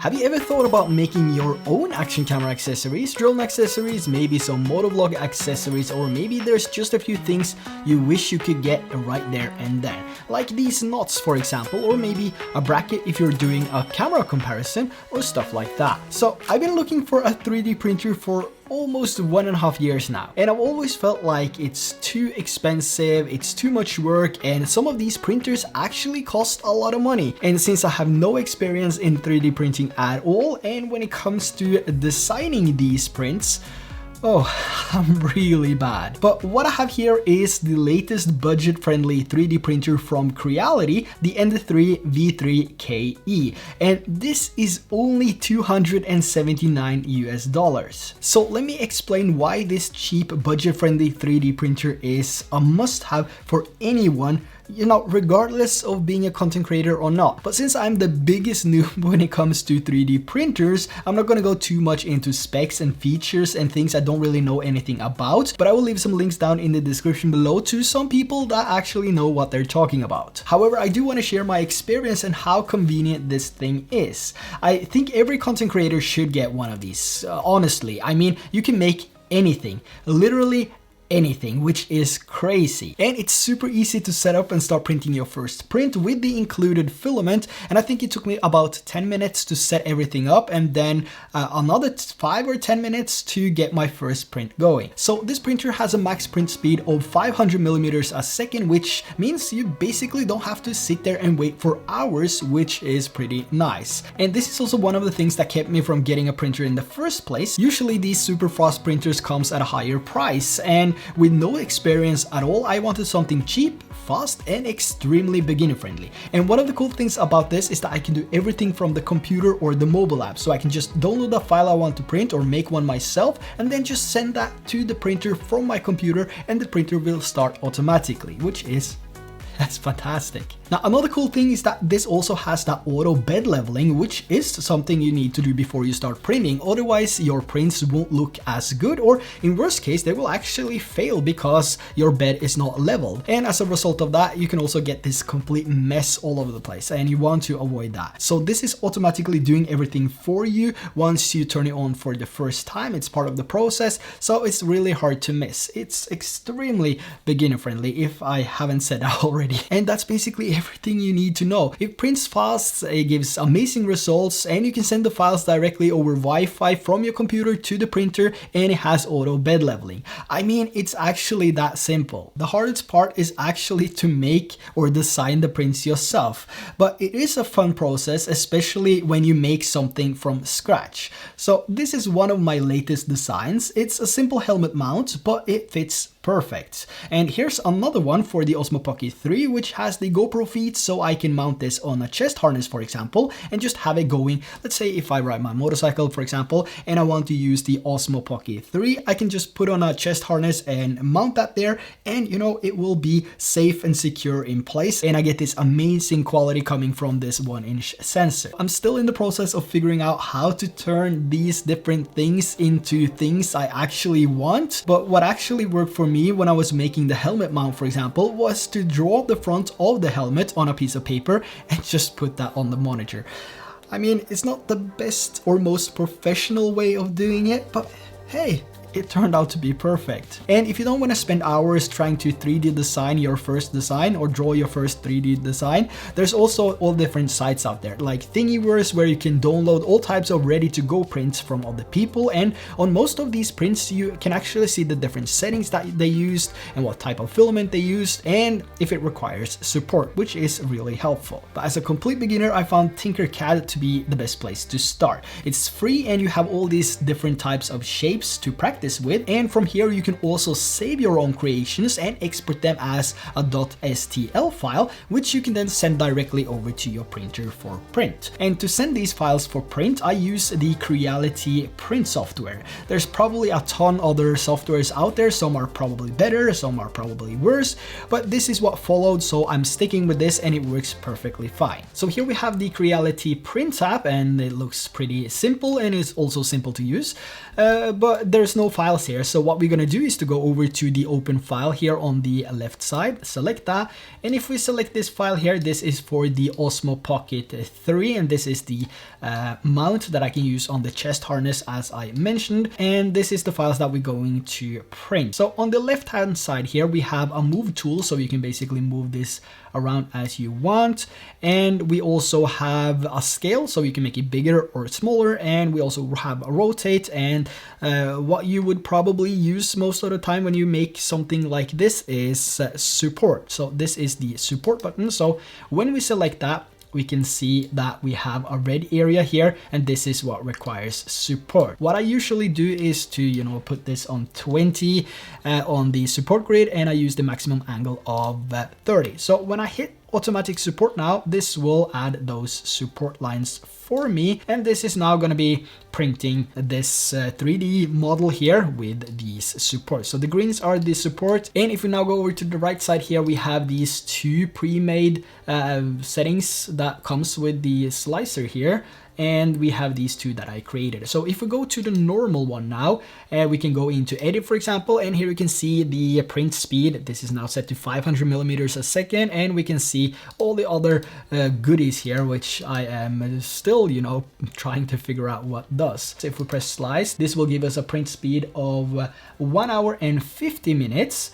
Have you ever thought about making your own action camera accessories, drone accessories, maybe some motovlog accessories, or maybe there's just a few things you wish you could get right there and then, like these nuts for example, or maybe a bracket if you're doing a camera comparison or stuff like that. So I've been looking for a 3D printer for almost 1.5 years now, and I've always felt like it's too expensive, it's too much work, and some of these printers actually cost a lot of money. And since I have no experience in 3D printing at all, and when it comes to designing these prints, oh, I'm really bad. But what I have here is the latest budget-friendly 3D printer from Creality, the Ender-3 V3KE, and this is only $279 US. So let me explain why this cheap budget-friendly 3D printer is a must-have for anyone, you know, regardless of being a content creator or not. But since I'm the biggest noob when it comes to 3D printers, I'm not gonna go too much into specs and features and things I don't really know anything about, but I will leave some links down in the description below to some people that actually know what they're talking about. However, I do want to share my experience and how convenient this thing is. I think every content creator should get one of these, honestly. I mean, you can make anything, literally anything, which is crazy. And it's super easy to set up and start printing your first print with the included filament. And I think it took me about 10 minutes to set everything up, and then another 5 or 10 minutes to get my first print going. So this printer has a max print speed of 500 millimeters a second, which means you basically don't have to sit there and wait for hours, which is pretty nice. And this is also one of the things that kept me from getting a printer in the first place. Usually these super fast printers comes at a higher price, and with no experience at all, I wanted something cheap, fast, and extremely beginner friendly. And one of the cool things about this is that I can do everything from the computer or the mobile app. So I can just download the file I want to print or make one myself, and then just send that to the printer from my computer, and the printer will start automatically, which is that's fantastic. Now, another cool thing is that this also has that auto bed leveling, which is something you need to do before you start printing. Otherwise, your prints won't look as good, or in worst case, they will actually fail because your bed is not leveled. And as a result of that, you can also get this complete mess all over the place, and you want to avoid that. So this is automatically doing everything for you once you turn it on for the first time. It's part of the process, so it's really hard to miss. It's extremely beginner friendly, if I haven't said that already. And that's basically everything you need to know. It prints fast, it gives amazing results, and you can send the files directly over Wi-Fi from your computer to the printer, and it has auto bed leveling. I mean, it's actually that simple. The hardest part is actually to make or design the prints yourself, but it is a fun process, especially when you make something from scratch. So this is one of my latest designs. It's a simple helmet mount, but it fits perfect. And here's another one for the Osmo Pocket 3, which has the GoPro feet, so I can mount this on a chest harness, for example, and just have it going. Let's say if I ride my motorcycle, for example, and I want to use the Osmo Pocket 3, I can just put on a chest harness and mount that there, and you know, it will be safe and secure in place, and I get this amazing quality coming from this 1-inch sensor. I'm still in the process of figuring out how to turn these different things into things I actually want, but what actually worked for me when I was making the helmet mount, for example, was to draw the front of the helmet on a piece of paper and just put that on the monitor. I mean, it's not the best or most professional way of doing it, but hey, it turned out to be perfect. And if you don't want to spend hours trying to 3D design your first design or draw your first 3D design, there's also all different sites out there like Thingiverse, where you can download all types of ready-to-go prints from other people, and on most of these prints you can actually see the different settings that they used and what type of filament they used, and if it requires support, which is really helpful. But as a complete beginner, I found Tinkercad to be the best place to start. It's free, and you have all these different types of shapes to practice with, and from here you can also save your own creations and export them as a .stl file, which you can then send directly over to your printer for print. And to send these files for print, I use the Creality print software. There's probably a ton other softwares out there. Some are probably better, some are probably worse, but this is what followed, so I'm sticking with this, and it works perfectly fine. So here we have the Creality print app, and it looks pretty simple, and it's also simple to use, but there's no no files here. So what we're gonna do is to go over to the open file here on the left side, select that. And if we select this file here, this is for the Osmo Pocket 3, and this is the mount that I can use on the chest harness as I mentioned. And this is the files that we're going to print. So on the left hand side here, we have a move tool, so you can basically move this around as you want. And we also have a scale, so you can make it bigger or smaller. And we also have a rotate, and what you would probably use most of the time when you make something like this is support. So this is the support button. So when we select that, we can see that we have a red area here, and this is what requires support. What I usually do is to, you know, put this on 20 on the support grid, and I use the maximum angle of 30. So when I hit automatic support now, this will add those support lines for me, and this is now going to be printing this 3D model here with these supports. So the greens are the support, and if we now go over to the right side here, we have these two pre-made settings that comes with the slicer here. And we have these two that I created. So if we go to the normal one now, we can go into edit, for example, and here we can see the print speed. This is now set to 500 millimeters a second, and we can see all the other goodies here, which I am still, you know, trying to figure out what does. So if we press slice, this will give us a print speed of 1 hour and 50 minutes.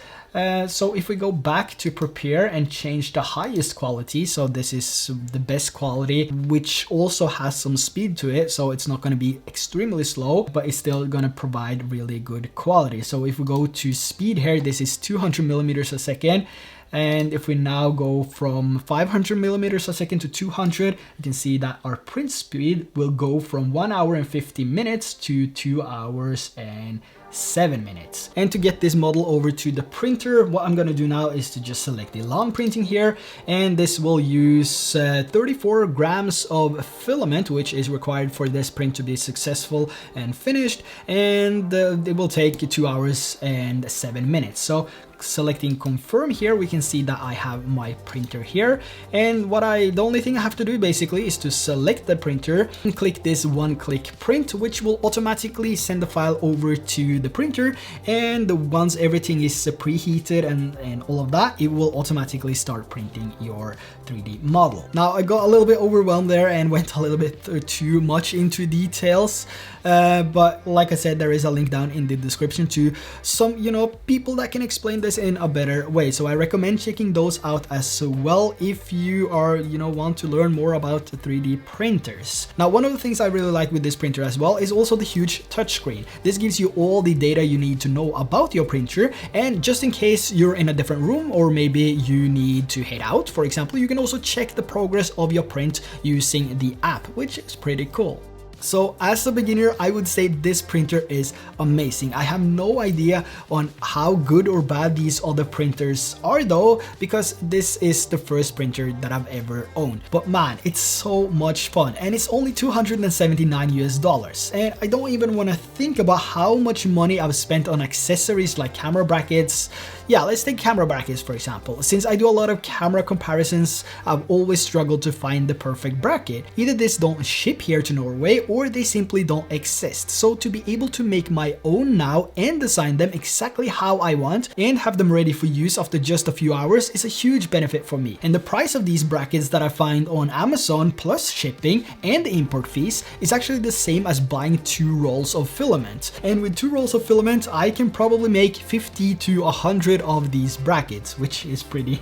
So if we go back to prepare and change the highest quality, so this is the best quality, which also has some speed to it, so it's not going to be extremely slow, but it's still going to provide really good quality. So if we go to speed here, this is 200 millimeters a second. And if we now go from 500 millimeters a second to 200, you can see that our print speed will go from 1 hour and 50 minutes to 2 hours and 7 minutes. And to get this model over to the printer, what I'm going to do now is to just select the long printing here, and this will use 34 grams of filament, which is required for this print to be successful and finished, and it will take 2 hours and 7 minutes. So selecting confirm here, we can see that I have my printer here, and the only thing I have to do basically is to select the printer and click this one-click print, which will automatically send the file over to the printer. And once everything is preheated and all of that, it will automatically start printing your 3D model. Now I got a little bit overwhelmed there and went a little bit too much into details, but like I said, there is a link down in the description to some, you know, people that can explain this in a better way. So I recommend checking those out as well if you are, you know, want to learn more about 3D printers. Now, one of the things I really like with this printer as well is also the huge touchscreen. This gives you all the data you need to know about your printer, and just in case you're in a different room or maybe you need to head out, for example, you can also check the progress of your print using the app, which is pretty cool. So as a beginner, I would say this printer is amazing. I have no idea on how good or bad these other printers are though, because this is the first printer that I've ever owned. But man, it's so much fun, and it's only $279 US. And I don't even want to think about how much money I've spent on accessories like camera brackets. Yeah, let's take camera brackets for example. Since I do a lot of camera comparisons, I've always struggled to find the perfect bracket. Either this don't ship here to Norway, or they simply don't exist. So to be able to make my own now and design them exactly how I want and have them ready for use after just a few hours is a huge benefit for me. And the price of these brackets that I find on Amazon plus shipping and the import fees is actually the same as buying 2 rolls of filament. And with 2 rolls of filament, I can probably make 50 to 100 of these brackets, which is pretty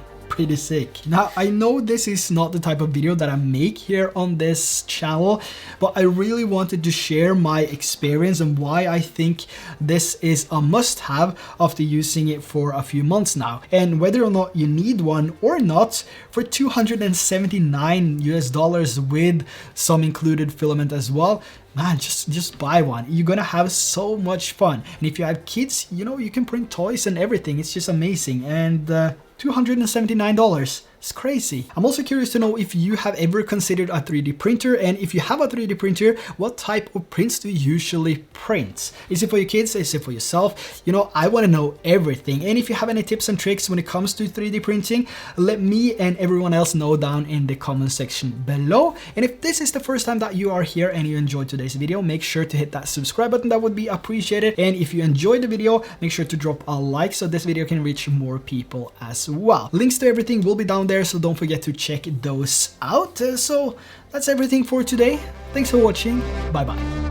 sick. Now, I know this is not the type of video that I make here on this channel, but I really wanted to share my experience and why I think this is a must-have after using it for a few months now. And whether or not you need one or not, for $279 US with some included filament as well, man, just buy one. You're gonna have so much fun. And if you have kids, you know, you can print toys and everything. It's just amazing. And $279, It's crazy. I'm also curious to know if you have ever considered a 3D printer, and if you have a 3D printer, what type of prints do you usually print? Is it for your kids? Is it for yourself? You know, I want to know everything. And if you have any tips and tricks when it comes to 3D printing, let me and everyone else know down in the comment section below. And if this is the first time that you are here and you enjoyed today's video, make sure to hit that subscribe button. That would be appreciated. And if you enjoyed the video, make sure to drop a like so this video can reach more people as well. Links to everything will be down there, so don't forget to check those out. So that's everything for today. Thanks for watching. Bye bye.